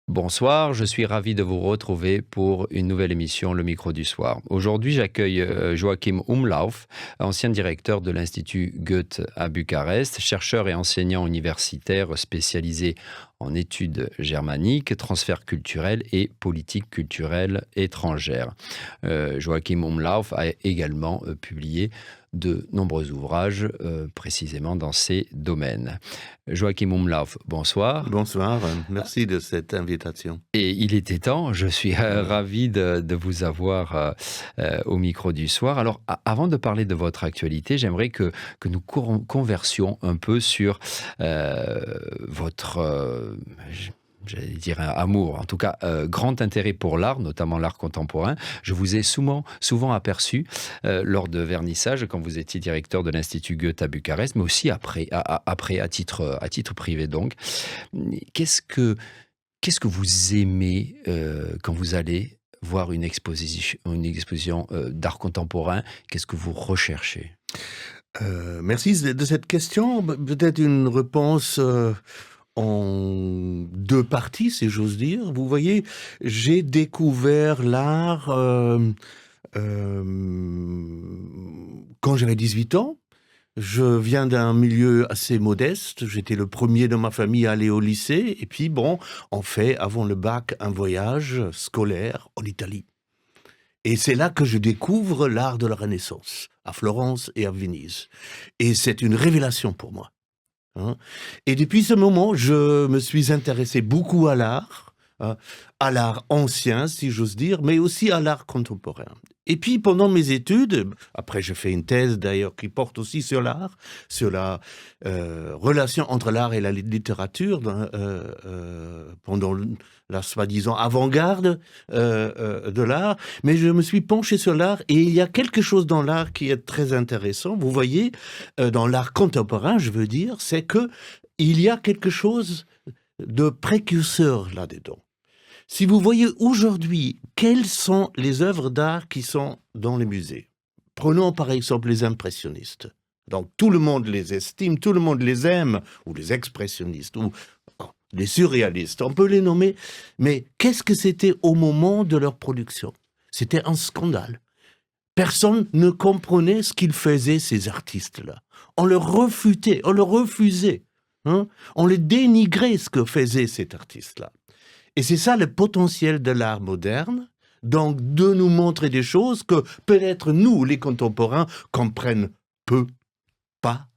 Bonsoir, je suis ravi de vous retrouver pour une nouvelle émission Le Micro du Soir. Aujourd'hui, j'accueille Joachim Umlauf, ancien directeur de l'Institut Goethe à Bucarest, chercheur et enseignant universitaire spécialisé en études germaniques, transfert culturel et politique culturelle étrangère. Joachim Umlauf a également publié de nombreux ouvrages précisément dans ces domaines. Joachim Umlauf, bonsoir. Bonsoir, merci de cette invitation. Et il était temps, je suis ravi de vous avoir au micro du soir. Alors, avant de parler de votre actualité, j'aimerais que nous conversions un peu sur votre, j'allais dire un amour, en tout cas grand intérêt pour l'art, notamment l'art contemporain. Je vous ai souvent aperçu lors de vernissage, quand vous étiez directeur de l'Institut Goethe à Bucarest, mais aussi après à titre privé donc. Qu'est-ce que vous aimez quand vous allez voir une exposition d'art contemporain? Qu'est-ce que vous recherchez? Merci de cette question. Peut-être une réponse en deux parties, si j'ose dire. Vous voyez, j'ai découvert l'art quand j'avais 18 ans. Je viens d'un milieu assez modeste. J'étais le premier de ma famille à aller au lycée. Et puis, bon, on fait, avant le bac, un voyage scolaire en Italie. Et c'est là que je découvre l'art de la Renaissance, à Florence et à Venise. Et c'est une révélation pour moi. Et depuis ce moment, je me suis intéressé beaucoup à l'art ancien, si j'ose dire, mais aussi à l'art contemporain. Et puis, pendant mes études, après j'ai fait une thèse d'ailleurs qui porte aussi sur l'art, sur la relation entre l'art et la littérature pendant la soi-disant avant-garde de l'art, mais je me suis penché sur l'art et il y a quelque chose dans l'art qui est très intéressant. Vous voyez, dans l'art contemporain, je veux dire, c'est que il y a quelque chose de précurseur là-dedans. Si vous voyez aujourd'hui, quelles sont les œuvres d'art qui sont dans les musées? Prenons par exemple les impressionnistes. Donc tout le monde les estime, tout le monde les aime, ou les expressionnistes, ou les surréalistes, on peut les nommer. Mais qu'est-ce que c'était au moment de leur production? C'était un scandale. Personne ne comprenait ce qu'ils faisaient, ces artistes-là. On leur refutait, on leur refusait. On les dénigrait, ce que faisait cet artiste-là. Et c'est ça le potentiel de l'art moderne, donc de nous montrer des choses que peut-être nous, les contemporains, comprennent peu, pas,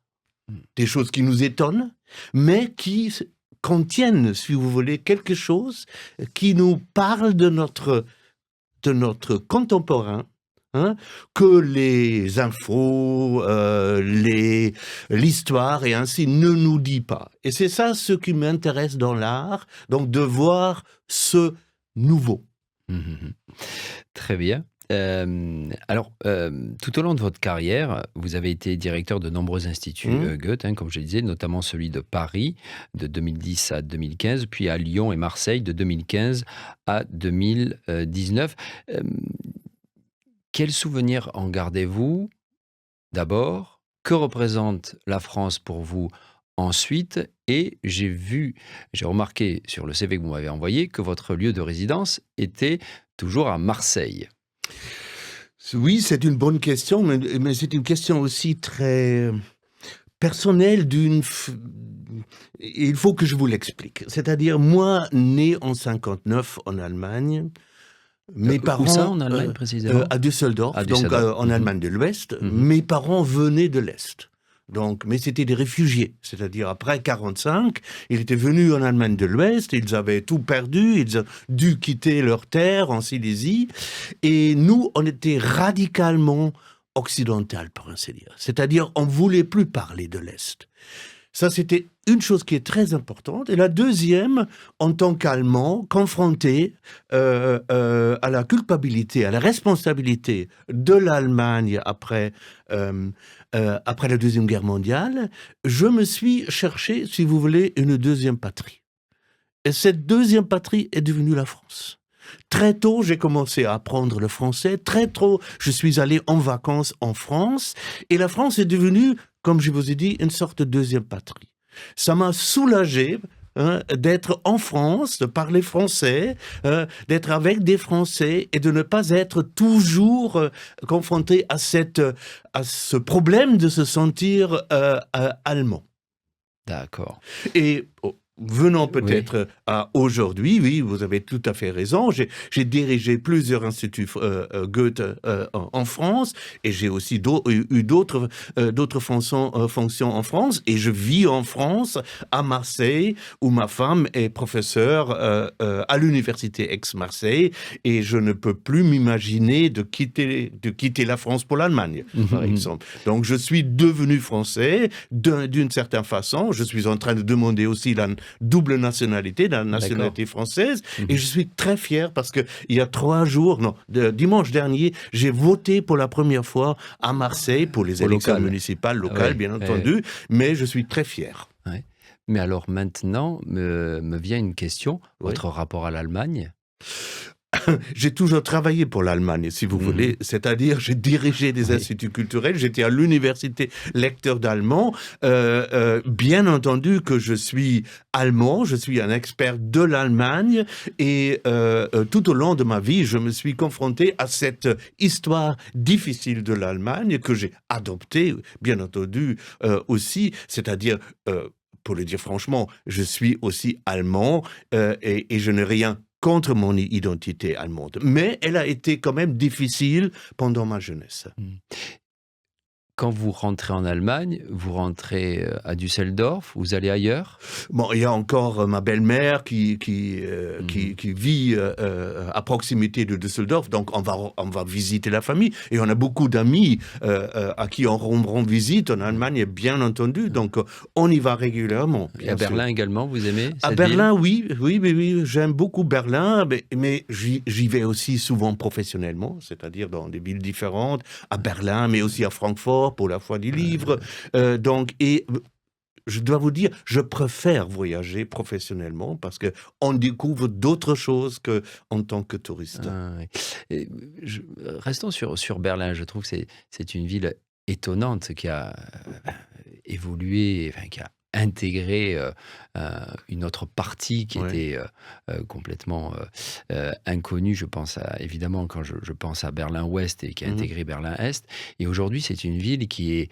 des choses qui nous étonnent, mais qui contiennent, si vous voulez, quelque chose qui nous parle de notre contemporain, que les infos, l'histoire et ainsi ne nous dit pas. Et c'est ça ce qui m'intéresse dans l'art, donc de voir ce nouveau. Très bien. Alors, tout au long de votre carrière, vous avez été directeur de nombreux instituts Goethe, comme je le disais, notamment celui de Paris de 2010 à 2015, puis à Lyon et Marseille de 2015 à 2019. Quel souvenir en gardez-vous d'abord? Que représente la France pour vous ensuite? Et j'ai remarqué sur le CV que vous m'avez envoyé que votre lieu de résidence était toujours à Marseille. Oui, c'est une bonne question, mais c'est une question aussi très personnelle Il faut que je vous l'explique. C'est-à-dire, moi, né en 59 en Allemagne, mes parents, où ça, en Allemagne, précisément? à Düsseldorf, donc en Allemagne de l'Ouest. Mes parents venaient de l'Est. Donc, mais c'était des réfugiés, c'est-à-dire après 1945, ils étaient venus en Allemagne de l'Ouest, ils avaient tout perdu, ils ont dû quitter leur terre en Silésie, et nous, on était radicalement occidental, pour ainsi dire. C'est-à-dire, on ne voulait plus parler de l'Est. Ça, c'était une chose qui est très importante. Et la deuxième, en tant qu'Allemand, confronté à la culpabilité, à la responsabilité de l'Allemagne après la Deuxième Guerre mondiale, je me suis cherché, si vous voulez, une deuxième patrie. Et cette deuxième patrie est devenue la France. Très tôt, j'ai commencé à apprendre le français. Très tôt, je suis allé en vacances en France. Et la France est devenue, comme je vous ai dit, une sorte de deuxième patrie. Ça m'a soulagé hein, d'être en France, de parler français, d'être avec des Français et de ne pas être toujours confronté à ce problème de se sentir allemand. D'accord. Et venant Oui. peut-être à aujourd'hui, oui, vous avez tout à fait raison. J'ai dirigé plusieurs instituts Goethe en France et j'ai aussi eu d'autres fonctions en France. Et je vis en France, à Marseille, où ma femme est professeure à l'université Aix-Marseille. Et je ne peux plus m'imaginer de quitter la France pour l'Allemagne, par exemple. Donc je suis devenu français d'une certaine façon. Je suis en train de demander aussi la double nationalité, la nationalité française, et je suis très fier parce que il y a 3 jours, dimanche dernier, j'ai voté pour la première fois à Marseille pour les élections municipales, locales, bien entendu, mais je suis très fier. Ouais. Mais alors maintenant, me vient une question, votre rapport à l'Allemagne? J'ai toujours travaillé pour l'Allemagne, si vous voulez, c'est-à-dire j'ai dirigé des instituts culturels, j'étais à l'université lecteur d'allemand. Bien entendu que je suis allemand, je suis un expert de l'Allemagne et tout au long de ma vie, je me suis confronté à cette histoire difficile de l'Allemagne que j'ai adoptée, bien entendu, aussi, c'est-à-dire... pour le dire franchement, je suis aussi allemand et je n'ai rien contre mon identité allemande. Mais elle a été quand même difficile pendant ma jeunesse. Quand vous rentrez en Allemagne, vous rentrez à Düsseldorf, vous allez ailleurs? Bon, il y a encore ma belle-mère qui vit à proximité de Düsseldorf, donc on va visiter la famille. Et on a beaucoup d'amis à qui on rend visite en Allemagne, bien entendu. Donc on y va régulièrement. Et à Berlin également, vous aimez cette À Berlin, oui, j'aime beaucoup Berlin, mais j'y vais aussi souvent professionnellement, c'est-à-dire dans des villes différentes, à Berlin, mais aussi à Francfort, pour la Foire du Livre. Et je dois vous dire, je préfère voyager professionnellement parce qu'on découvre d'autres choses qu'en tant que touriste. Restons sur Berlin. Je trouve que c'est une ville étonnante qui a évolué, enfin, qui a intégré une autre partie qui était complètement inconnue. Je pense évidemment, quand je pense à Berlin-Ouest et qui a intégré Berlin-Est. Et aujourd'hui, c'est une ville qui est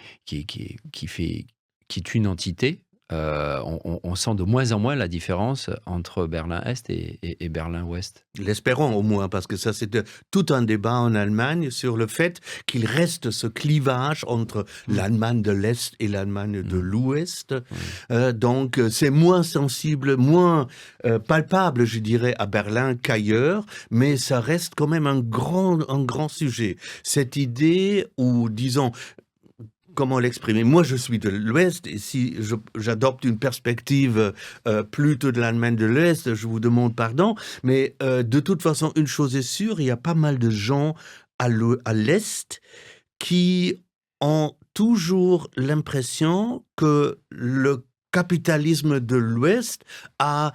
une entité. On sent de moins en moins la différence entre Berlin-Est et Berlin-Ouest. L'espérons au moins, parce que ça c'est tout un débat en Allemagne sur le fait qu'il reste ce clivage entre l'Allemagne de l'Est et l'Allemagne de l'Ouest. Donc c'est moins sensible, moins palpable, je dirais, à Berlin qu'ailleurs, mais ça reste quand même un grand sujet. Cette idée où, disons, comment l'exprimer? Moi, je suis de l'Ouest, et si j'adopte une perspective plutôt de l'Allemagne de l'Est, je vous demande pardon, mais de toute façon, une chose est sûre, il y a pas mal de gens à l'Est qui ont toujours l'impression que le capitalisme de l'Ouest a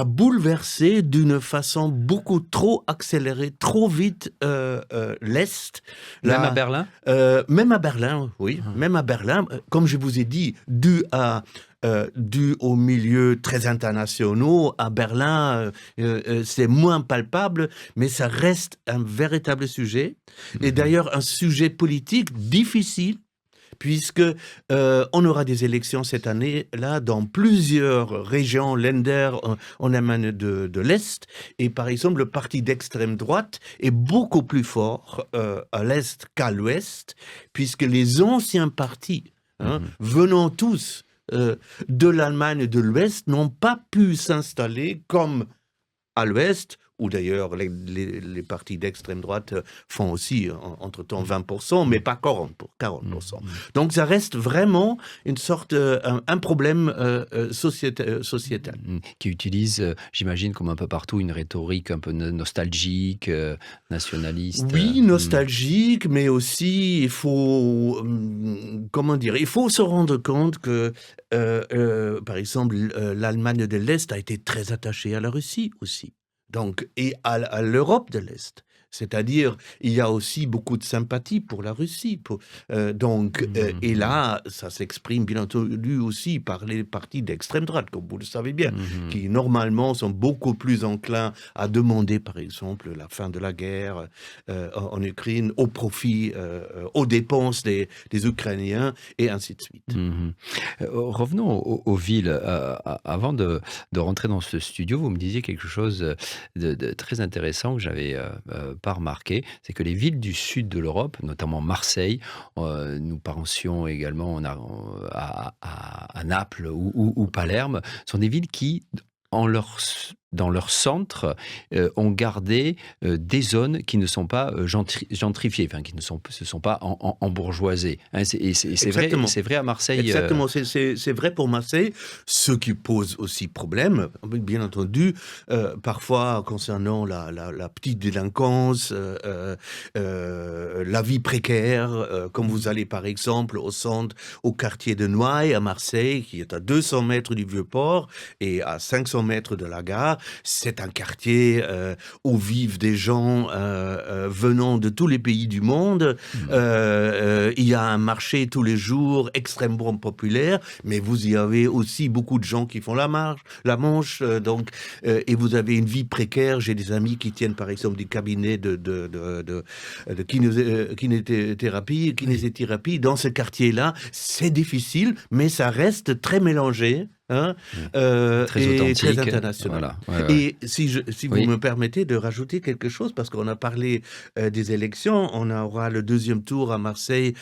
bouleversé d'une façon beaucoup trop accélérée, trop vite l'Est. Même à Berlin? Même à Berlin, oui. Même à Berlin, comme je vous ai dit, dû aux milieux très internationaux, à Berlin, c'est moins palpable, mais ça reste un véritable sujet. Et d'ailleurs, un sujet politique difficile, puisque on aura des élections cette année-là dans plusieurs régions, Länder, en Allemagne de l'Est. Et par exemple, le parti d'extrême droite est beaucoup plus fort à l'Est qu'à l'Ouest, puisque les anciens partis, venant tous de l'Allemagne de l'Ouest, n'ont pas pu s'installer comme à l'Ouest, où d'ailleurs les partis d'extrême droite font aussi entre-temps 20%, mais pas 40%. Donc ça reste vraiment une sorte, un problème sociétal. Qui utilise, j'imagine, comme un peu partout, une rhétorique un peu nostalgique, nationaliste. Oui, nostalgique, mais aussi il faut, il faut se rendre compte que, par exemple, l'Allemagne de l'Est a été très attachée à la Russie aussi. Donc, et à l'Europe de l'Est. C'est-à-dire, il y a aussi beaucoup de sympathie pour la Russie. Et là, ça s'exprime bien entendu aussi par les partis d'extrême droite, comme vous le savez bien, qui normalement sont beaucoup plus enclins à demander, par exemple, la fin de la guerre en Ukraine au profit, aux dépenses des Ukrainiens, et ainsi de suite. Revenons aux villes. Avant de rentrer dans ce studio, vous me disiez quelque chose de très intéressant que j'avais pas remarqué, c'est que les villes du sud de l'Europe, notamment Marseille, nous pensions également à Naples ou Palerme, sont des villes qui, dans leur centre, ont gardé des zones qui ne sont pas gentrifiées, enfin qui ne se sont pas embourgeoisées. Hein, c'est vrai à Marseille. Exactement, c'est vrai pour Marseille, ce qui pose aussi problème, bien entendu, parfois concernant la petite délinquance, la vie précaire, comme vous allez par exemple au centre, au quartier de Noailles à Marseille, qui est à 200 mètres du Vieux-Port et à 500 mètres de la gare. C'est un quartier où vivent des gens venant de tous les pays du monde. Il y a un marché tous les jours extrêmement populaire, mais vous y avez aussi beaucoup de gens qui font la manche, et vous avez une vie précaire. J'ai des amis qui tiennent par exemple des cabinets de kinésithérapie. Dans ce quartier-là, c'est difficile, mais ça reste très mélangé. Très authentique, très international. Voilà. Et si vous me permettez de rajouter quelque chose, parce qu'on a parlé des élections, on aura le deuxième tour à Marseille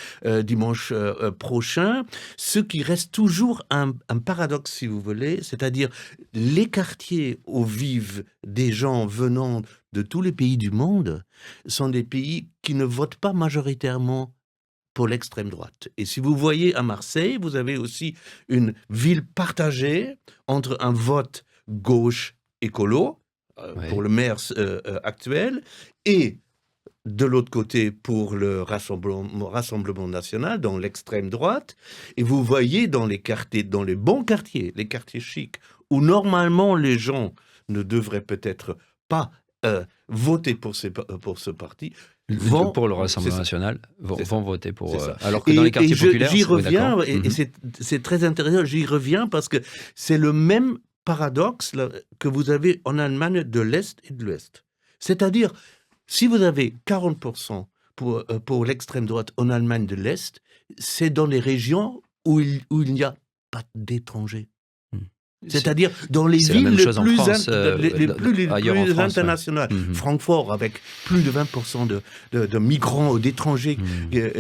dimanche prochain. Ce qui reste toujours un paradoxe, si vous voulez, c'est-à-dire les quartiers où vivent des gens venant de tous les pays du monde sont des pays qui ne votent pas majoritairement pour l'extrême droite. Et si vous voyez à Marseille, vous avez aussi une ville partagée entre un vote gauche écolo, pour le maire actuel, et de l'autre côté pour le Rassemblement national, dans l'extrême droite. Et vous voyez dans les bons quartiers, les quartiers chics, où normalement les gens ne devraient peut-être pas voter pour ce parti, pour le Rassemblement national, vont voter pour... alors que dans les quartiers populaires... J'y reviens, et c'est très intéressant, j'y reviens parce que c'est le même paradoxe là, que vous avez en Allemagne de l'Est et de l'Ouest. C'est-à-dire, si vous avez 40% pour l'extrême droite en Allemagne de l'Est, c'est dans les régions où il n'y a pas d'étrangers. C'est-à-dire dans les villes les plus internationales. Francfort, avec plus de 20% de migrants ou d'étrangers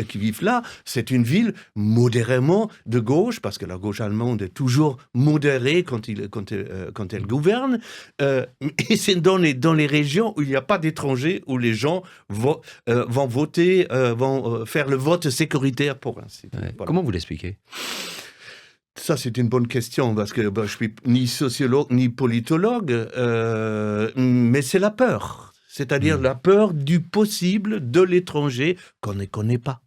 qui vivent là, c'est une ville modérément de gauche, parce que la gauche allemande est toujours modérée quand elle gouverne. Et c'est dans les régions où il n'y a pas d'étrangers, où les gens vont voter, vont faire le vote sécuritaire pour ainsi dire. Voilà. Comment vous l'expliquez ? Ça, c'est une bonne question, parce que je ne suis ni sociologue ni politologue, mais c'est la peur. C'est-à-dire la peur du possible de l'étranger qu'on ne connaît pas.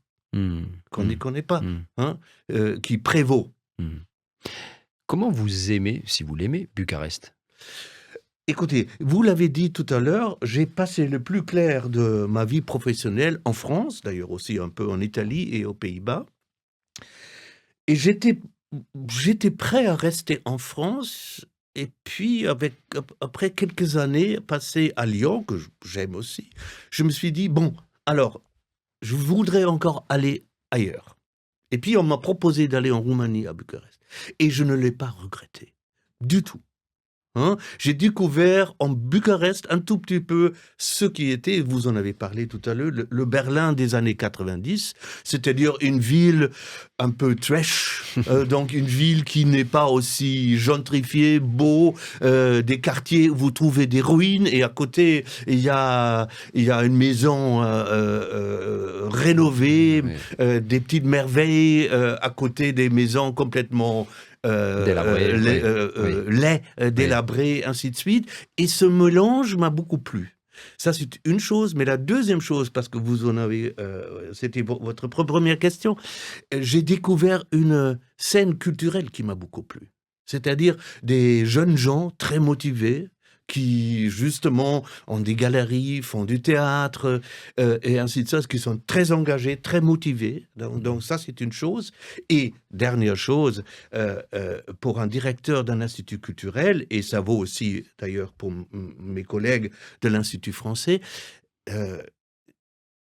Qui prévaut. Comment vous aimez, si vous l'aimez, Bucarest ? Écoutez, vous l'avez dit tout à l'heure, j'ai passé le plus clair de ma vie professionnelle en France, d'ailleurs aussi un peu en Italie et aux Pays-Bas. Et j'étais prêt à rester en France, et puis après quelques années passées à Lyon, que j'aime aussi, je me suis dit, bon, alors, je voudrais encore aller ailleurs. Et puis on m'a proposé d'aller en Roumanie, à Bucarest. Et je ne l'ai pas regretté, du tout. J'ai découvert en Bucarest un tout petit peu ce qui était, vous en avez parlé tout à l'heure, le Berlin des années 90, c'est-à-dire une ville un peu trash, donc une ville qui n'est pas aussi gentrifiée, beau, des quartiers où vous trouvez des ruines, et à côté il y a une maison rénovée, des petites merveilles à côté des maisons complètement délabré, ainsi de suite. Et ce mélange m'a beaucoup plu. Ça, c'est une chose. Mais la deuxième chose, parce que vous en avez... c'était votre première question, j'ai découvert une scène culturelle qui m'a beaucoup plu. C'est-à-dire des jeunes gens très motivés, qui justement ont des galeries, font du théâtre et ainsi de suite, qui sont très engagés, très motivés. Donc ça, c'est une chose. Et dernière chose, pour un directeur d'un institut culturel, et ça vaut aussi d'ailleurs pour mes collègues de l'Institut français,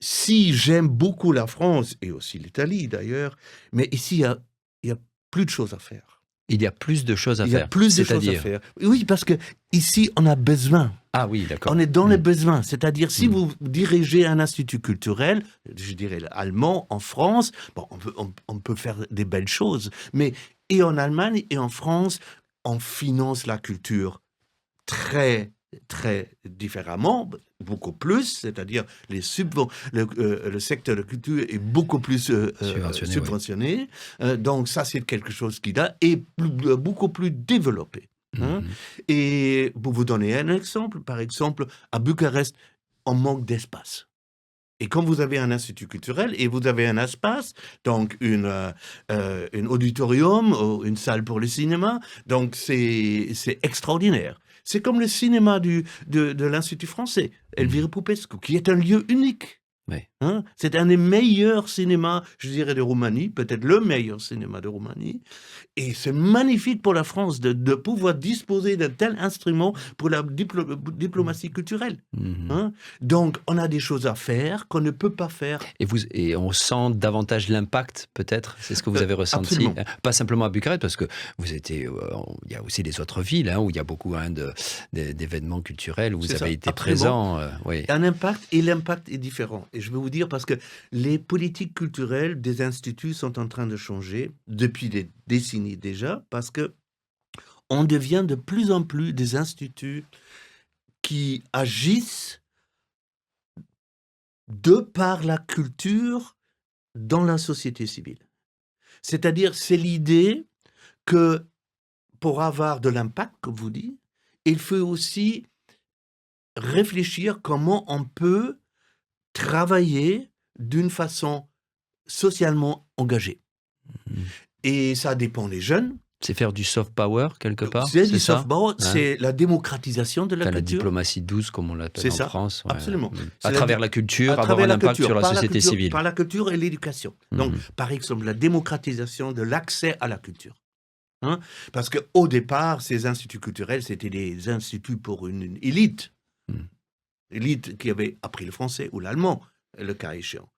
si j'aime beaucoup la France, et aussi l'Italie d'ailleurs, mais ici, il y a plus de choses à faire. Il y a plus de choses à Il y a faire. plus de choses à faire. Oui, parce que ici, on a besoin. Ah oui, d'accord. On est dans les besoins. C'est-à-dire, si vous dirigez un institut culturel, je dirais allemand, en France, bon, on peut faire des belles choses. Mais et en Allemagne et en France, on finance la culture très différemment, beaucoup plus, c'est-à-dire le secteur de la culture est beaucoup plus subventionné. Oui. Donc ça, c'est quelque chose qui est beaucoup plus développé. Hein. Et pour vous donner un exemple, par exemple, à Bucarest, on manque d'espace. Et quand vous avez un institut culturel et vous avez un espace, donc un auditorium ou une salle pour le cinéma, donc c'est extraordinaire. C'est comme le cinéma de l'Institut français, Elvire Popescu, qui est un lieu unique. Oui. Hein? C'est un des meilleurs cinémas, je dirais, de Roumanie, peut-être le meilleur cinéma de Roumanie. Et c'est magnifique pour la France de pouvoir disposer d'un tel instrument pour la diplomatie culturelle. Hein? Donc, on a des choses à faire qu'on ne peut pas faire. Et on sent davantage l'impact, peut-être? C'est ce que vous avez ressenti? Absolument. Pas simplement à Bucarest, parce que vous étiez... il y a aussi des autres villes où il y a beaucoup d'événements culturels, où vous avez été présent. Oui. Un impact, et l'impact est différent. Et je vais vous dire, parce que les politiques culturelles des instituts sont en train de changer depuis des décennies déjà, parce que on devient de plus en plus des instituts qui agissent de par la culture dans la société civile. C'est-à-dire, c'est l'idée que pour avoir de l'impact, comme vous dites, il faut aussi réfléchir comment on peut travailler d'une façon socialement engagée. Et ça dépend des jeunes. C'est faire du soft power, quelque part? C'est du soft power, c'est la démocratisation de la culture. La diplomatie douce, comme on l'appelle en France. Ouais. Absolument. À travers la culture, avoir un impact sur la société civile. Par la culture et l'éducation. Donc, par exemple, la démocratisation de l'accès à la culture. Hein? Parce qu'au départ, ces instituts culturels, c'était des instituts pour une élite. Élite qui avait appris le français ou l'allemand, le cas échéant.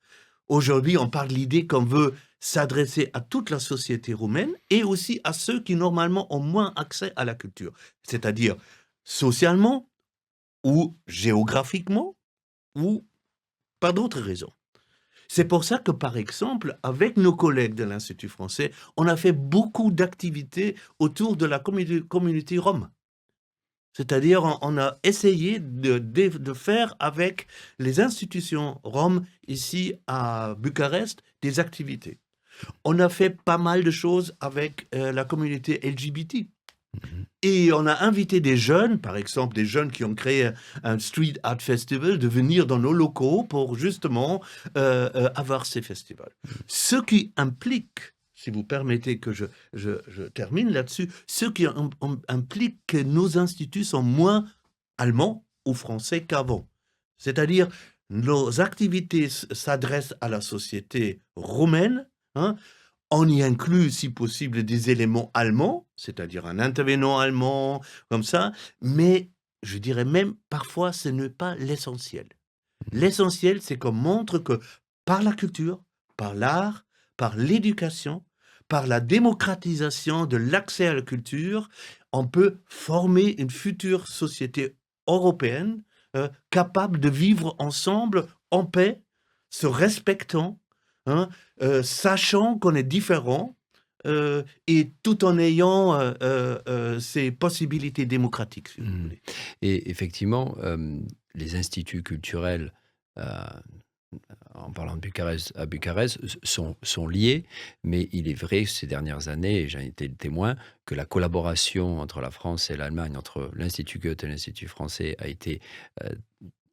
Aujourd'hui, on parle de l'idée qu'on veut s'adresser à toute la société roumaine et aussi à ceux qui, normalement, ont moins accès à la culture. C'est-à-dire socialement ou géographiquement ou par d'autres raisons. C'est pour ça que, par exemple, avec nos collègues de l'Institut français, on a fait beaucoup d'activités autour de la communauté rome. C'est-à-dire, on a essayé de faire avec les institutions roms ici à Bucarest des activités. On a fait pas mal de choses avec la communauté LGBT. Et on a invité des jeunes, par exemple des jeunes qui ont créé un street art festival, de venir dans nos locaux pour justement avoir ces festivals. Ce qui implique, si vous permettez que je termine là-dessus, ce qui implique que nos instituts sont moins allemands ou français qu'avant. C'est-à-dire, nos activités s'adressent à la société roumaine. Hein, on y inclut, si possible, des éléments allemands, c'est-à-dire un intervenant allemand, comme ça, mais je dirais même, parfois, ce n'est pas l'essentiel. L'essentiel, c'est qu'on montre que par la culture, par l'art, par l'éducation, par la démocratisation de l'accès à la culture, on peut former une future société européenne capable de vivre ensemble en paix, se respectant, hein, sachant qu'on est différent et tout en ayant ces possibilités démocratiques, si vous voulez. Et effectivement, les instituts culturels en parlant de Bucarest, à Bucarest, sont liés, mais il est vrai, ces dernières années, et j'en ai été le témoin, que la collaboration entre la France et l'Allemagne, entre l'Institut Goethe et l'Institut français, a été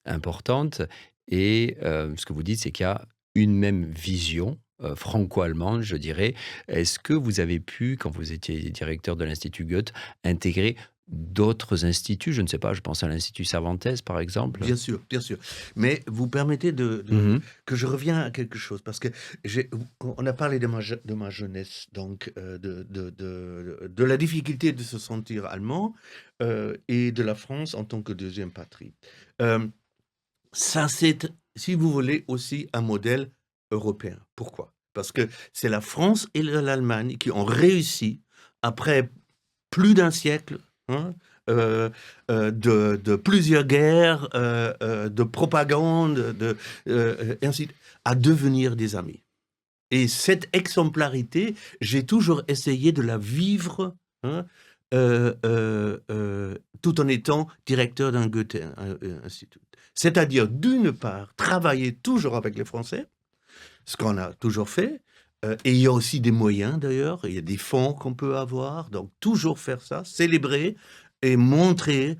importante. Et ce que vous dites, c'est qu'il y a une même vision franco-allemande, je dirais. Est-ce que vous avez pu, quand vous étiez directeur de l'Institut Goethe, intégrer d'autres instituts? Je ne sais pas, je pense à l'Institut Cervantes, par exemple. Bien sûr, bien sûr. Mais vous permettez Mhm. que je revienne à quelque chose, parce que on a parlé de ma jeunesse, donc de la difficulté de se sentir allemand et de la France en tant que deuxième patrie. Euh, Ça, c'est, si vous voulez, aussi un modèle européen. Pourquoi? Parce que c'est la France et l'Allemagne qui ont réussi, après plus d'un siècle, hein, de plusieurs guerres, de propagande, et ainsi, à devenir des amis. Et cette exemplarité, j'ai toujours essayé de la vivre, hein, tout en étant directeur d'un Goethe-Institut. C'est-à-dire, d'une part, travailler toujours avec les Français, ce qu'on a toujours fait, et il y a aussi des moyens d'ailleurs, il y a des fonds qu'on peut avoir, donc toujours faire ça, célébrer et montrer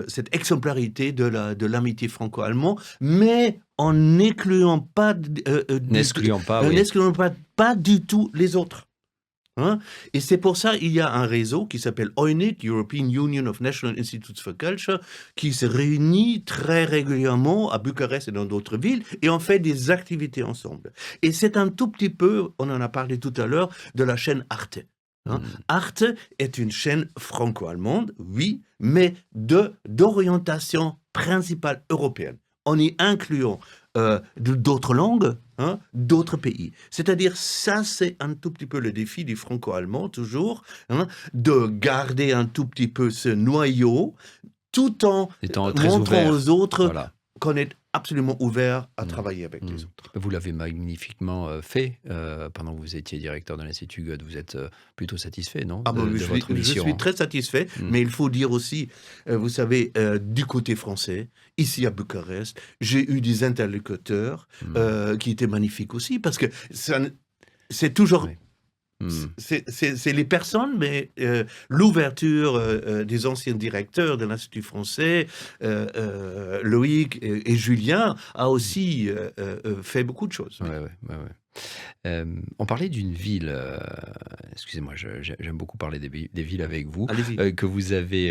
cette exemplarité de l'amitié franco-allemande, mais en n'excluant pas, N'excluons pas, oui. n'excluant pas du tout les autres. Hein? Et c'est pour ça qu'il y a un réseau qui s'appelle EUNIC, European Union of National Institutes for Culture, qui se réunit très régulièrement à Bucarest et dans d'autres villes, et on fait des activités ensemble. Et c'est un tout petit peu, on en a parlé tout à l'heure, de la chaîne Arte. Hein? Arte est une chaîne franco-allemande, oui, mais d'orientation principale européenne, en y incluant d'autres langues, hein, d'autres pays. C'est-à-dire, ça, c'est un tout petit peu le défi du franco-allemand, toujours, hein, de garder un tout petit peu ce noyau, tout en montrant ouvert aux autres voilà. qu'on est absolument ouvert à travailler avec les autres. Vous l'avez magnifiquement fait pendant que vous étiez directeur de l'Institut Goethe. Vous êtes plutôt satisfait, non, de votre mission? Je suis très satisfait, mais il faut dire aussi, vous savez, du côté français, ici à Bucarest, j'ai eu des interlocuteurs qui étaient magnifiques aussi, parce que c'est toujours... Oui. C'est les personnes, mais l'ouverture des anciens directeurs de l'Institut français, Loïc et Julien, a aussi fait beaucoup de choses. On parlait d'une ville, excusez-moi, j'aime beaucoup parler des villes avec vous, que vous avez,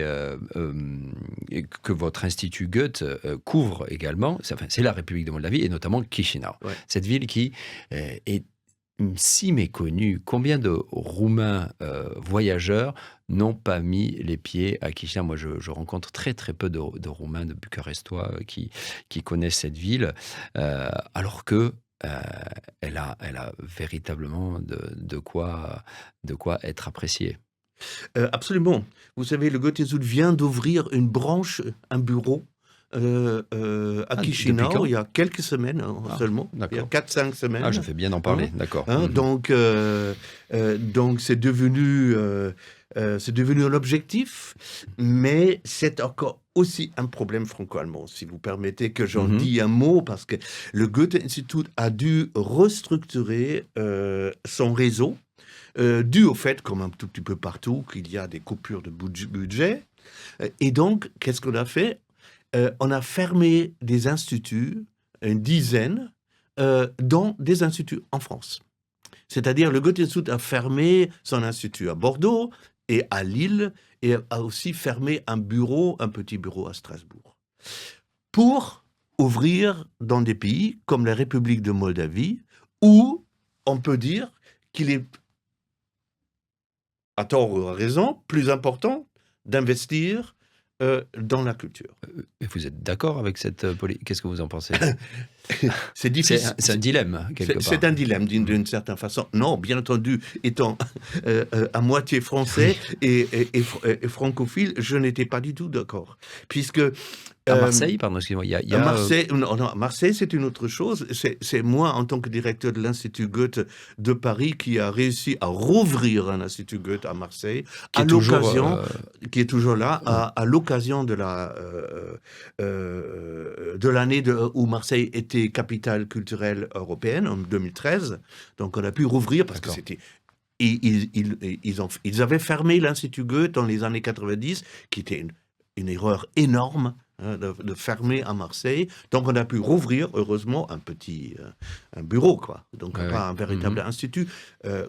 que votre Institut Goethe couvre également, c'est la République de Moldavie et notamment Chisinau. Ouais. Cette ville qui est si méconnu. Combien de Roumains voyageurs n'ont pas mis les pieds à Chisinau? Moi, je rencontre très très peu de Roumains, de Bucarestois qui connaissent cette ville, alors que elle a véritablement de quoi être appréciée. Absolument. Vous savez, le Goethe-Institut vient d'ouvrir une branche, un bureau à Chisinau, il y a quelques semaines seulement, il y a 4-5 semaines. Ah, je fais bien d'en parler, d'accord. Donc c'est devenu l'objectif, mais c'est encore aussi un problème franco-allemand, si vous permettez que j'en dise un mot, parce que le Goethe-Institut a dû restructurer son réseau, dû au fait, comme un tout petit peu partout, qu'il y a des coupures de budget. Et donc, qu'est-ce qu'on a fait? On a fermé des instituts, une dizaine, dans des instituts en France. C'est-à-dire, le Goethe-Institut a fermé son institut à Bordeaux et à Lille, et a aussi fermé un petit bureau à Strasbourg, pour ouvrir dans des pays comme la République de Moldavie, où on peut dire qu'il est, à tort ou à raison, plus important d'investir dans la culture. Vous êtes d'accord avec cette politique? Qu'est-ce que vous en pensez? C'est difficile. C'est un dilemme, quelque part. C'est un dilemme, d'une certaine façon. Non, bien entendu, étant à moitié français et francophile, je n'étais pas du tout d'accord. Puisque... À Marseille, pardon, excusez-moi. Marseille, c'est une autre chose. C'est moi, en tant que directeur de l'Institut Goethe de Paris, qui a réussi à rouvrir un Institut Goethe à Marseille, qui est toujours là, à l'occasion de l'année où Marseille était capitale culturelle européenne, en 2013. Donc, on a pu rouvrir parce que c'était... Ils avaient fermé l'Institut Goethe dans les années 90, qui était une erreur énorme, hein, de fermer à Marseille. Donc on a pu rouvrir, heureusement, un bureau, quoi. Donc Ouais, ouais. pas un véritable institut.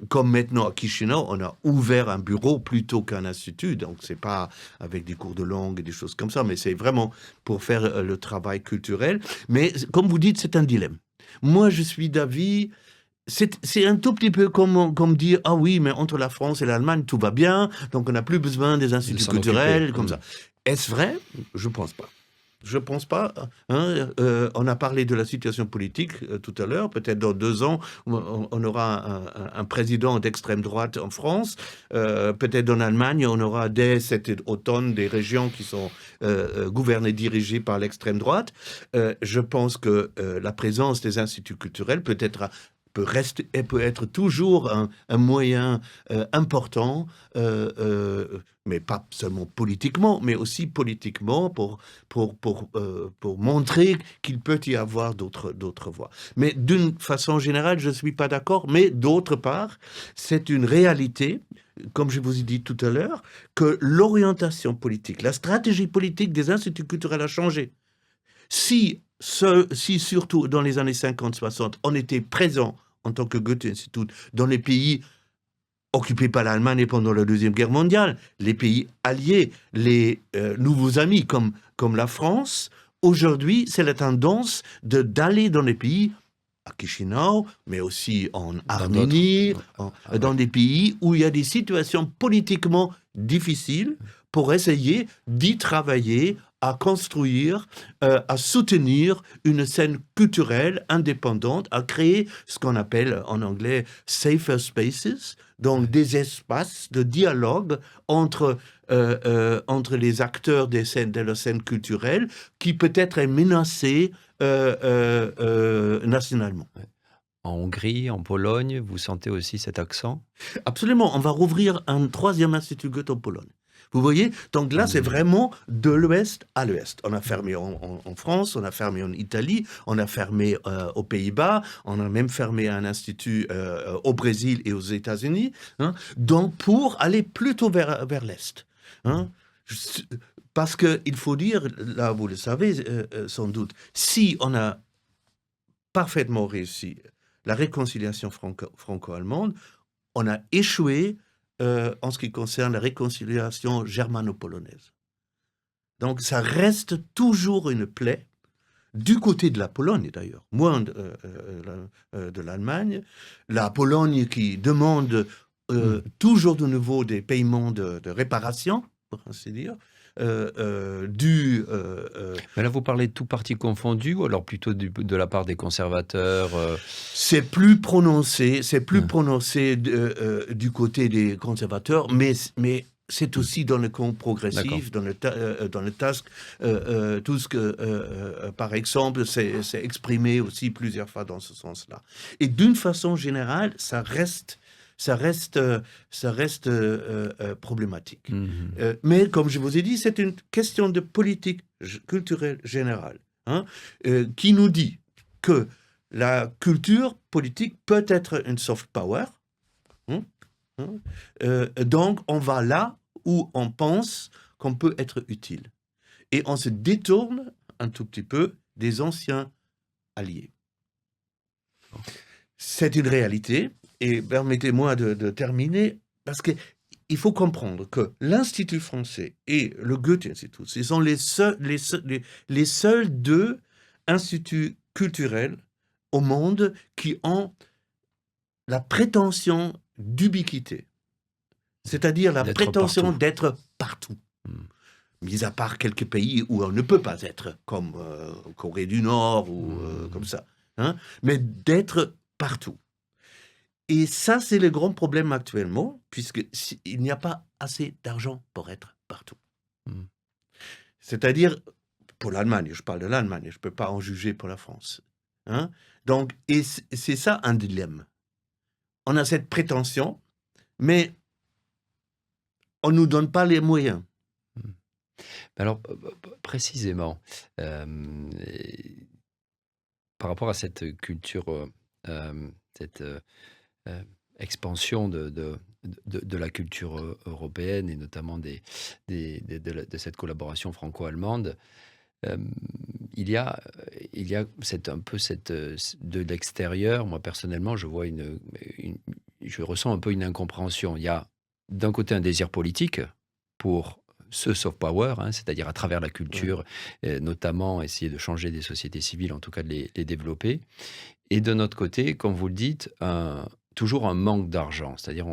Comme maintenant à Chisinau, on a ouvert un bureau plutôt qu'un institut. Donc c'est pas avec des cours de langue et des choses comme ça, mais c'est vraiment pour faire le travail culturel. Mais comme vous dites, c'est un dilemme. Moi, je suis d'avis. C'est un tout petit peu comme dire, ah oui, mais entre la France et l'Allemagne, tout va bien, donc on n'a plus besoin des De instituts s'en occuper. culturels, comme ça. Est-ce vrai? Je pense pas. Je pense pas. Hein, on a parlé de la situation politique tout à l'heure. Peut-être dans 2 ans, on aura un président d'extrême droite en France. Peut-être en Allemagne, on aura dès cet automne des régions qui sont gouvernées, dirigées par l'extrême droite. Je pense que la présence des instituts culturels peut être toujours un moyen important, mais pas seulement politiquement, mais aussi politiquement pour montrer qu'il peut y avoir d'autres voies. Mais d'une façon générale, je ne suis pas d'accord, mais d'autre part, c'est une réalité, comme je vous ai dit tout à l'heure, que l'orientation politique, la stratégie politique des instituts culturels a changé. Si surtout dans les années 50-60, on était présent en tant que Goethe-Institut dans les pays occupés par l'Allemagne pendant la Deuxième Guerre mondiale, les pays alliés, les nouveaux amis comme la France, aujourd'hui, c'est la tendance d'aller dans les pays à Chisinau, mais aussi en Arménie, dans des pays où il y a des situations politiquement difficiles pour essayer d'y travailler, à construire, à soutenir une scène culturelle indépendante, à créer ce qu'on appelle en anglais safer spaces, donc des espaces de dialogue entre les acteurs de la scène culturelle qui peut-être est menacée nationalement. En Hongrie, en Pologne, vous sentez aussi cet accent? Absolument, on va rouvrir un 3e institut Goethe en Pologne. Vous voyez? Donc là, c'est vraiment de l'ouest à l'ouest. On a fermé en France, on a fermé en Italie, on a fermé aux Pays-Bas, on a même fermé un institut au Brésil et aux États-Unis, hein, donc pour aller plutôt vers l'est. Hein. Parce qu'il faut dire, là vous le savez sans doute, si on a parfaitement réussi la réconciliation franco-allemande, on a échoué en ce qui concerne la réconciliation germano-polonaise. Donc ça reste toujours une plaie, du côté de la Pologne d'ailleurs, moins de l'Allemagne. La Pologne qui demande toujours de nouveau des paiements de réparation, pour ainsi dire, Mais là, vous parlez de tout parti confondu ou alors plutôt de la part des conservateurs C'est plus prononcé du côté des conservateurs, mais c'est aussi dans le camp progressif, dans le TASC, tout ce que, par exemple, c'est exprimé aussi plusieurs fois dans ce sens-là. Et d'une façon générale, ça reste problématique. Mais comme je vous ai dit, c'est une question de politique culturelle générale, hein, qui nous dit que la culture politique peut être une soft power. Donc, on va là où on pense qu'on peut être utile. Et on se détourne un tout petit peu des anciens alliés. C'est une réalité. Et permettez-moi de terminer, parce qu'il faut comprendre que l'Institut français et le Goethe-Institut, ce sont les seuls 2 instituts culturels au monde qui ont la prétention d'ubiquité, c'est-à-dire la prétention d'être partout. Mis à part quelques pays où on ne peut pas être, comme Corée du Nord ou comme ça, hein, mais d'être partout. Et ça, c'est le grand problème actuellement, puisqu'il n'y a pas assez d'argent pour être partout. C'est-à-dire, pour l'Allemagne, je parle de l'Allemagne, je ne peux pas en juger pour la France. Hein. Donc, et c'est ça un dilemme. On a cette prétention, mais on ne nous donne pas les moyens. Alors, précisément, par rapport à cette culture, cette expansion de la culture européenne et notamment de cette collaboration franco-allemande, il y a un peu de l'extérieur, moi personnellement, je ressens un peu une incompréhension. Il y a d'un côté un désir politique pour ce soft power, hein, c'est-à-dire à travers la Ouais. culture, notamment essayer de changer des sociétés civiles, en tout cas de les développer. Et de notre côté, comme vous le dites, toujours un manque d'argent. C'est-à-dire,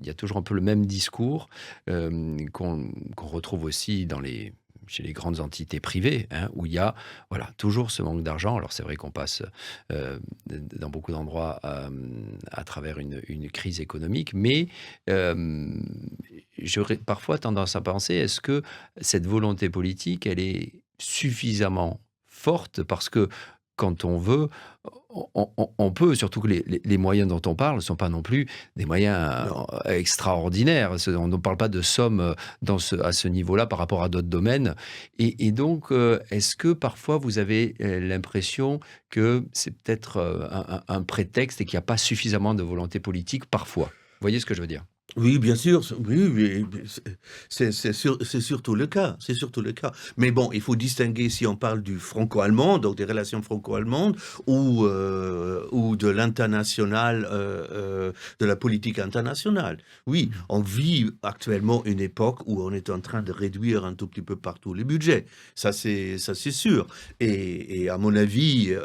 il y a toujours un peu le même discours qu'on retrouve aussi chez les grandes entités privées, hein, où il y a voilà, toujours ce manque d'argent. Alors c'est vrai qu'on passe dans beaucoup d'endroits à travers une crise économique, mais euh, j'aurais parfois tendance à penser, est-ce que cette volonté politique, elle est suffisamment forte parce que quand on veut, on peut, surtout que les moyens dont on parle ne sont pas non plus des moyens Non. extraordinaires. On ne parle pas de sommes à ce niveau-là par rapport à d'autres domaines. Et donc, est-ce que parfois vous avez l'impression que c'est peut-être un prétexte et qu'il n'y a pas suffisamment de volonté politique parfois? Vous voyez ce que je veux dire? Oui, bien sûr, oui, oui, c'est surtout le cas, c'est surtout le cas. Mais bon, il faut distinguer si on parle du franco-allemand, donc des relations franco-allemandes, ou de l'international, de la politique internationale. Oui, Mhm. on vit actuellement une époque où on est en train de réduire un tout petit peu partout les budgets. Ça c'est sûr. Et à mon avis,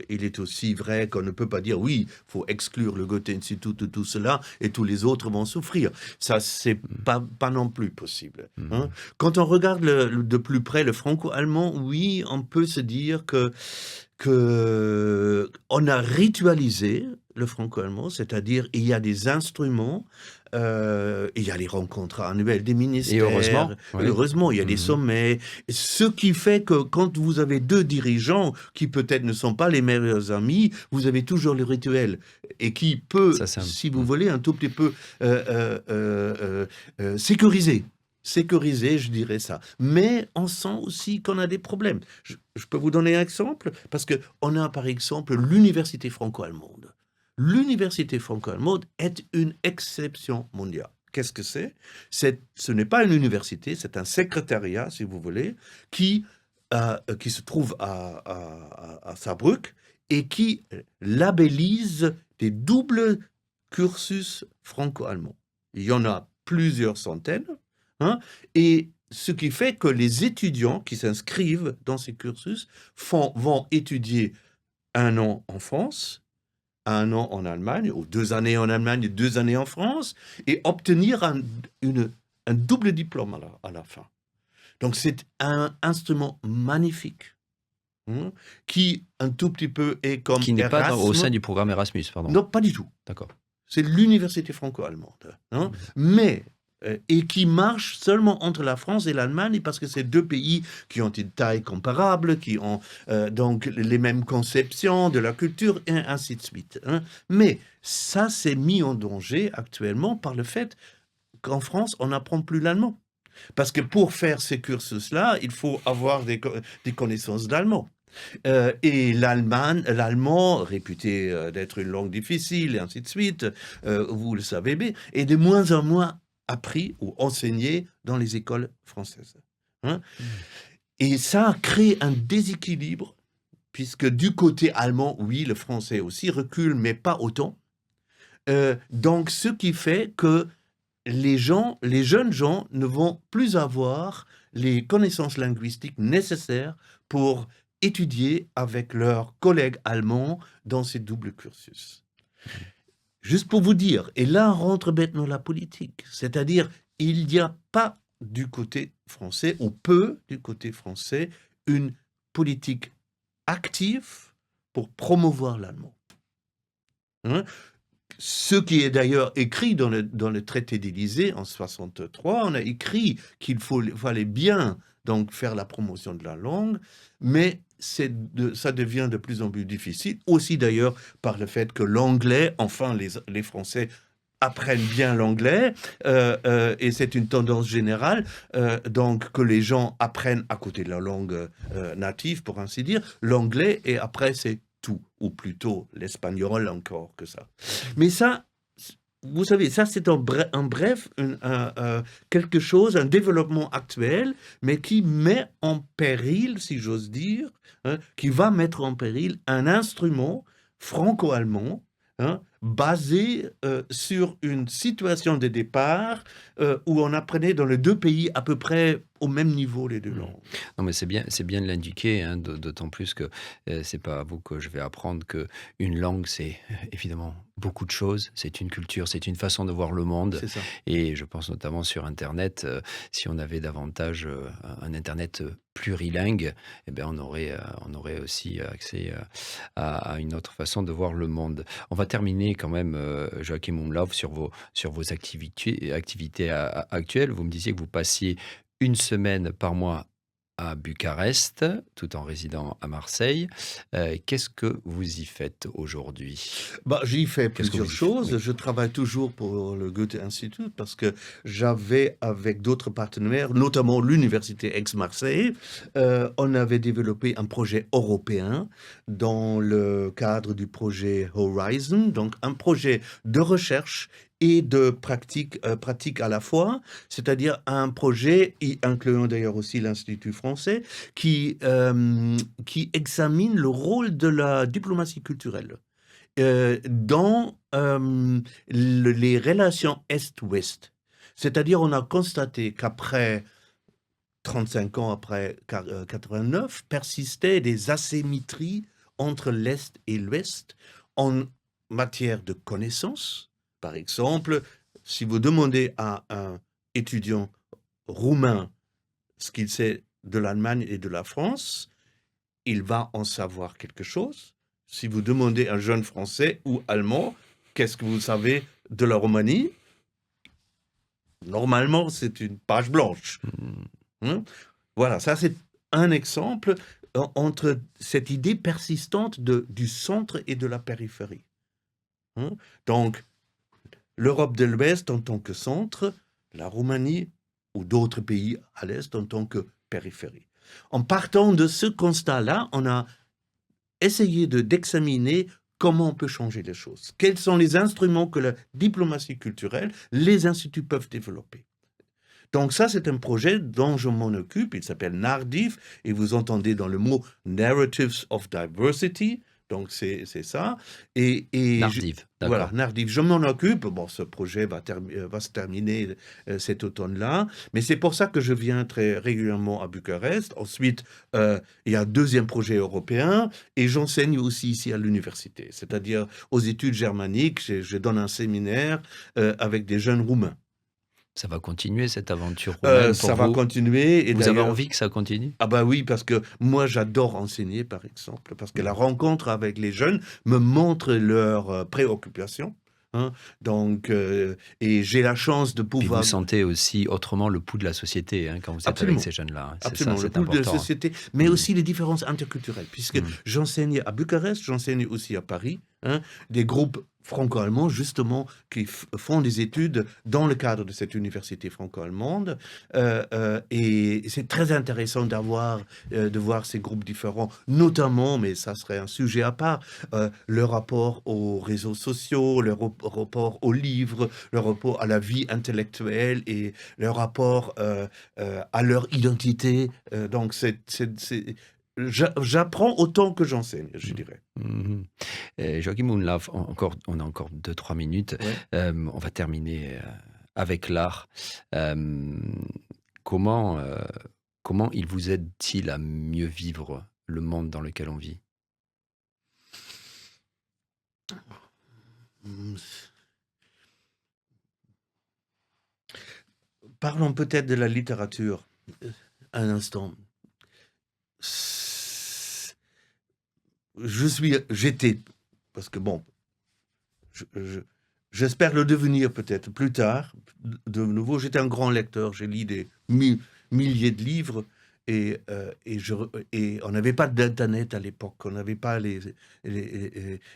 il est aussi vrai qu'on ne peut pas dire oui, il faut exclure le Goethe-Institut de tout cela et tous les autres vont souffrir. Ça, c'est pas non plus possible. Hein. Mhm. Quand on regarde de plus près le franco-allemand, oui, on peut se dire que on a ritualisé le franco-allemand, c'est-à-dire il y a des instruments, il y a les rencontres annuelles des Et heureusement, ministères, oui. heureusement, il y a des Mhm. sommets, ce qui fait que quand vous avez deux dirigeants qui peut-être ne sont pas les meilleurs amis, vous avez toujours le rituel et qui peut, Ça, c'est si vous mhm. voulez, un tout petit peu sécuriser. Sécuriser, je dirais ça. Mais on sent aussi qu'on a des problèmes. Je peux vous donner un exemple, parce qu'on a par exemple l'université franco-allemande. L'université franco-allemande est une exception mondiale. Qu'est-ce que c'est? Ce n'est pas une université, c'est un secrétariat, si vous voulez, qui se trouve à Saarbrück et qui labellise des doubles cursus franco-allemands. Il y en a plusieurs centaines, hein, et ce qui fait que les étudiants qui s'inscrivent dans ces cursus vont étudier un an en France, un an en Allemagne, ou 2 années en Allemagne et 2 années en France, et obtenir un double diplôme à la fin. Donc c'est un instrument magnifique, hein, qui un tout petit peu est comme Qui n'est pas au sein Erasme. du programme Erasmus, pardon. Non, pas du tout. D'accord. C'est l'université franco-allemande, hein, mais et qui marche seulement entre la France et l'Allemagne parce que c'est deux pays qui ont une taille comparable, qui ont donc les mêmes conceptions de la culture et ainsi de suite. Hein. Mais ça, c'est mis en danger actuellement par le fait qu'en France, on n'apprend plus l'allemand. Parce que pour faire ces cursus-là, il faut avoir des connaissances d'allemand. Et l'allemand, réputé d'être une langue difficile, et ainsi de suite, vous le savez bien, est de moins en moins appris ou enseigné dans les écoles françaises. Hein. Mhm. Et ça crée un déséquilibre, puisque du côté allemand, oui, le français aussi recule, mais pas autant. Donc, ce qui fait que les jeunes gens ne vont plus avoir les connaissances linguistiques nécessaires pour étudier avec leurs collègues allemands dans ces doubles cursus. Juste pour vous dire, et là rentre maintenant la politique, c'est-à-dire il n'y a pas du côté français, ou peu du côté français, une politique active pour promouvoir l'allemand. Hein. Ce qui est d'ailleurs écrit dans le traité d'Élysée en 63, on a écrit qu'il fallait bien donc faire la promotion de la langue, mais ça devient de plus en plus difficile, aussi d'ailleurs par le fait que l'anglais, enfin les Français apprennent bien l'anglais, et c'est une tendance générale, donc que les gens apprennent à côté de la langue native, pour ainsi dire, l'anglais, et après c'est tout, ou plutôt l'espagnol encore que ça. Mais ça, vous savez, ça c'est en bref quelque chose, un développement actuel, mais qui met en péril, si j'ose dire, hein, qui va mettre en péril un instrument franco-allemand, hein, basé sur une situation de départ où on apprenait dans les deux pays à peu près au même niveau les deux langues. Non, mais c'est bien de l'indiquer, hein, d'autant plus que c'est pas à vous que je vais apprendre que une langue, c'est évidemment beaucoup de choses. C'est une culture, c'est une façon de voir le monde. C'est ça. Et je pense notamment sur Internet, si on avait davantage un Internet plurilingue, eh bien on aurait aussi accès à une autre façon de voir le monde. On va terminer quand même, Joachim Umlauf, sur vos activités actuelles. Vous me disiez que vous passiez une semaine par mois à Bucarest, tout en résidant à Marseille. Qu'est-ce que vous y faites aujourd'hui? Bah, j'y fais Qu'est-ce que plusieurs vous y faites? choses. Oui. Je travaille toujours pour le Goethe Institut parce que j'avais, avec d'autres partenaires, notamment l'Université Aix-Marseille, on avait développé un projet européen dans le cadre du projet Horizon, donc un projet de recherche et de pratique à la fois, c'est-à-dire un projet, incluant d'ailleurs aussi l'Institut français, qui examine le rôle de la diplomatie culturelle dans les relations Est-Ouest. C'est-à-dire, on a constaté qu'après 35 ans après 89, persistaient des asymétries entre l'Est et l'Ouest en matière de connaissances. Par exemple, si vous demandez à un étudiant roumain ce qu'il sait de l'Allemagne et de la France, il va en savoir quelque chose. Si vous demandez à un jeune français ou allemand, qu'est-ce que vous savez de la Roumanie? Normalement, c'est une page blanche. Mmh. Hein. Voilà, ça c'est un exemple entre cette idée persistante du centre et de la périphérie. Hein. Donc, l'Europe de l'Ouest en tant que centre, la Roumanie ou d'autres pays à l'Est en tant que périphérie. En partant de ce constat-là, on a essayé d'examiner comment on peut changer les choses. Quels sont les instruments que la diplomatie culturelle, les instituts peuvent développer. Donc ça, c'est un projet dont je m'en occupe. Il s'appelle NARDIV, et vous entendez dans le mot Narratives of Diversity. Donc c'est ça. Nardive, Voilà, d'accord. NARDIV, je m'en occupe. Bon, ce projet va se terminer cet automne-là. Mais c'est pour ça que je viens très régulièrement à Bucarest. Ensuite, il y a un deuxième projet européen, et j'enseigne aussi ici à l'université. C'est-à-dire aux études germaniques, je donne un séminaire avec des jeunes Roumains. Ça va continuer cette aventure roumaine pour Ça va vous? continuer, et Vous avez d'ailleurs, envie que ça continue? ah bah oui, parce que moi j'adore enseigner, par exemple, parce que la rencontre avec les jeunes me montre leurs préoccupations, hein. Donc, et j'ai la chance de Puis vous pouvoir... sentez aussi autrement le pouls de la société, hein, quand vous êtes avec Absolument. ces jeunes-là, hein. C'est ça, Absolument, le c'est pouls de la important, hein. société, mais Mmh. aussi les différences interculturelles, puisque Mmh. j'enseignais à Bucarest, j'enseigne aussi à Paris, hein, des groupes franco-allemands, justement, qui font des études dans le cadre de cette université franco-allemande, et c'est très intéressant de voir ces groupes différents, notamment, mais ça serait un sujet à part, le rapport aux réseaux sociaux, le rapport aux livres, le rapport à la vie intellectuelle et le rapport à leur identité. Donc, j'apprends autant que j'enseigne, je dirais. Mmh. Joachim Umlauf, on a encore 2-3 minutes. Ouais. On va terminer avec l'art. Hem, comment, comment il vous aide-t-il à mieux vivre le monde dans lequel on vit? Mm, Parlons peut-être de la littérature un instant. J'étais, parce que bon, j'espère le devenir peut-être plus tard, de nouveau. J'étais un grand lecteur, j'ai lu des milliers de livres, et on n'avait pas d'internet à l'époque, on n'avait pas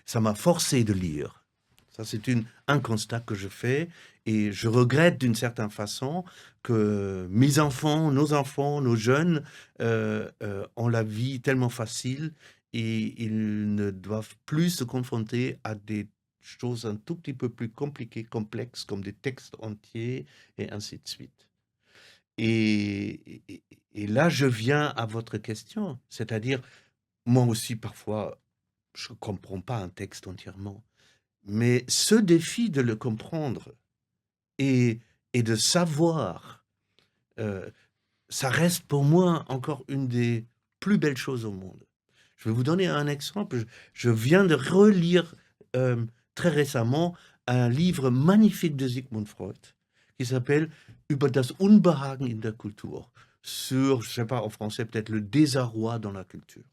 ça m'a forcé de lire. Ça, c'est un constat que je fais, et je regrette d'une certaine façon que mes enfants, nos jeunes ont la vie tellement facile, et ils ne doivent plus se confronter à des choses un tout petit peu plus compliquées, complexes, comme des textes entiers, et ainsi de suite. Et là, je viens à votre question, c'est-à-dire, moi aussi, parfois, je ne comprends pas un texte entièrement, mais ce défi de le comprendre et, et de savoir, euh, ça reste pour moi encore une des plus belles choses au monde. Je vais vous donner un exemple. Je viens de relire très récemment un livre magnifique de Sigmund Freud qui s'appelle Über das Unbehagen in der Kultur. Sur, je ne sais pas en français, peut-être le désarroi dans la culture.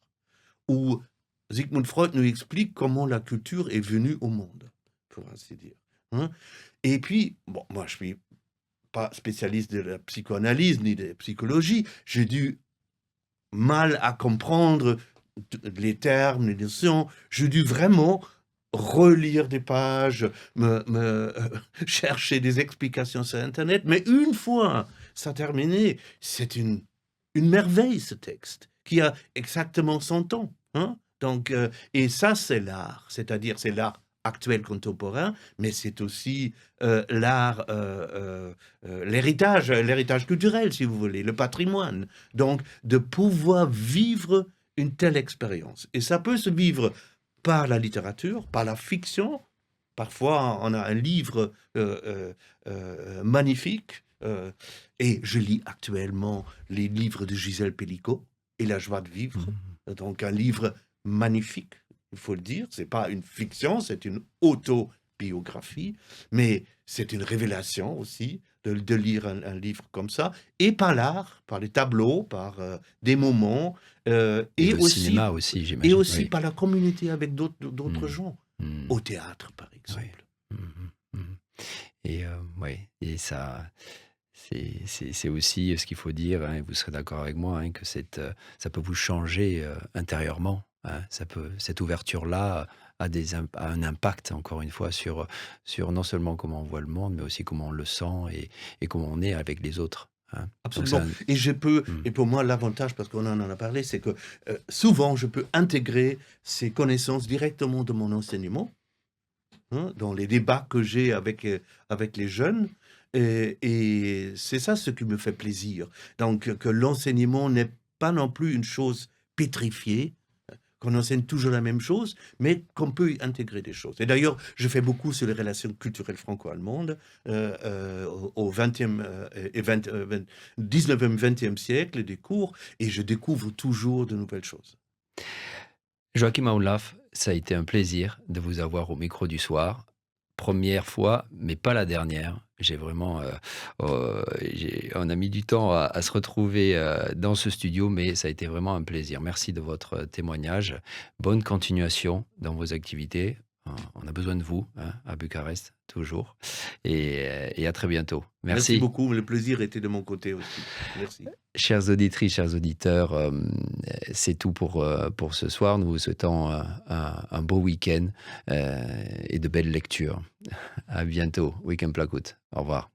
Où Sigmund Freud nous explique comment la culture est venue au monde, pour ainsi dire. Hein. Et puis, bon, moi je suis pas spécialiste de la psychoanalyse ni de la psychologie, j'ai dû mal à comprendre les termes, les notions, j'ai dû vraiment relire des pages, chercher des explications sur Internet, mais une fois ça terminé, c'est une merveille ce texte, qui a exactement 100 ans. Hein. Donc, et ça c'est l'art, c'est-à-dire c'est l'art actuel contemporain, mais c'est aussi l'art, l'héritage culturel, si vous voulez, le patrimoine. Donc, de pouvoir vivre une telle expérience. Et ça peut se vivre par la littérature, par la fiction. Parfois, on a un livre magnifique, et je lis actuellement les livres de Gisèle Pellicot et La joie de vivre. Donc, un livre magnifique, il faut le dire. C'est pas une fiction, c'est une autobiographie, mais c'est une révélation aussi de lire un livre comme ça, et par l'art, par les tableaux, par des moments, Et le cinéma aussi, et j'imagine. aussi Oui. par la communauté avec d'autres Mm. gens, Mm. au théâtre par Oui. exemple. Mhm. Mhm. Et ouais, et ça, c'est aussi ce qu'il faut dire, hein, et vous serez d'accord avec moi, hein, que ça peut vous changer intérieurement. Hein. Cette ouverture-là a un impact, encore une fois, sur non seulement comment on voit le monde, mais aussi comment on le sent et comment on est avec les autres. Hein. Donc Absolument. Mm. Et pour moi, l'avantage, parce qu'on en a parlé, c'est que souvent, je peux intégrer ces connaissances directement de mon enseignement, hein, dans les débats que j'ai avec les jeunes. Et c'est ça ce qui me fait plaisir. Donc, que l'enseignement n'est pas non plus une chose pétrifiée, qu'on enseigne toujours la même chose, mais qu'on peut y intégrer des choses. Et d'ailleurs, je fais beaucoup sur les relations culturelles franco-allemandes au 20e et 19e, 20e siècle, des cours, et je découvre toujours de nouvelles choses. Joachim Aulaf, ça a été un plaisir de vous avoir au micro du soir. Première fois, mais pas la dernière. J'ai vraiment, on a mis du temps à se retrouver dans ce studio, mais ça a été vraiment un plaisir. Merci de votre témoignage. Bonne continuation dans vos activités. On a besoin de vous, hein, à Bucarest, toujours. Et à très bientôt. Merci Merci. beaucoup, le plaisir était de mon côté aussi. Merci. Chères auditrices, chers auditeurs, c'est tout pour ce soir. Nous vous souhaitons un beau week-end et de belles lectures. À bientôt. Week-end Placout. Au revoir.